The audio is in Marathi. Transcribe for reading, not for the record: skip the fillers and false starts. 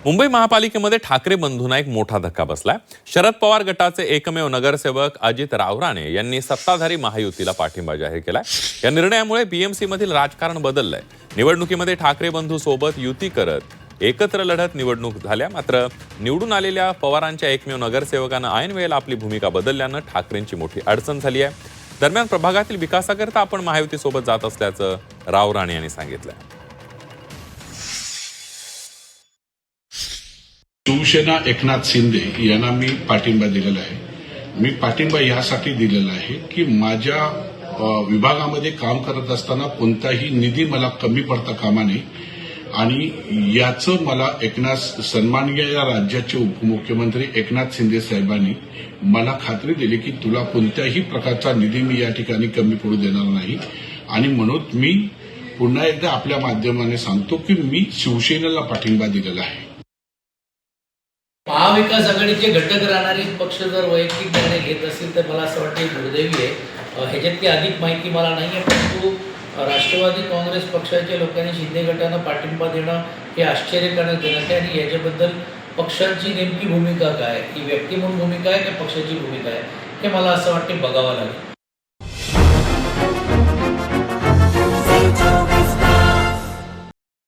मुंबई महापालिकेमध्ये ठाकरे बंधूंना एक मोठा धक्का बसलाय। शरद पवार गटाचे एकमेव नगरसेवक अजित रावराणे यांनी सत्ताधारी महायुतीला पाठिंबा जाहीर केलाय। या निर्णयामुळे बीएमसी मधील राजकारण बदललंय। निवडणुकीमध्ये ठाकरे बंधू सोबत युती करत एकत्र लढत निवडणूक झाल्या, मात्र निवडून आलेल्या पवारांच्या एकमेव नगरसेवकानं ऐन वेळेला आपली भूमिका बदलल्यानं ठाकरेंची मोठी अडचण झाली आहे। दरम्यान प्रभागातील विकासाकरता आपण महायुती सोबत जात असल्याचं रावराणे यांनी सांगितलं। शिवसेना एकनाथ शिंदे यांना मी पाठिंबा दिलेला आहे। मी पाठिंबा यासाठी दिलेला आहे की माझ्या विभागामध्ये काम करत असताना कोणताही निधी मला कमी पडता कामा नये आणि याचं मला सन्माननीय राज्याचे उपमुख्यमंत्री एकनाथ शिंदे साहेबांनी मला खात्री दिली की तुला कोणत्याही प्रकारचा निधी मी या ठिकाणी कमी पडू देणार नाही। आणि म्हणून मी पुन्हा एकदा आपल्या माध्यमाने सांगतो की मी शिवसेनेला पाठिंबा दिलेला आहे। महाविकास आघाडीचे घटक राहणारे पक्ष जर वैयक्तिक निर्णय घेत असतील तर मला असं वाटतं दुर्दैवी आहे। ह्याच्यातली अधिक माहिती मला नाही आहे, परंतु राष्ट्रवादी काँग्रेस पक्षाच्या लोकांनी शिंदे गटानं पाठिंबा देणं हे आश्चर्यकारक जनक आहे। आणि याच्याबद्दल पक्षाची नेमकी भूमिका काय, ही व्यक्ती म्हणून भूमिका आहे की पक्षाची भूमिका आहे, हे मला असं वाटतं बघावं लागेल।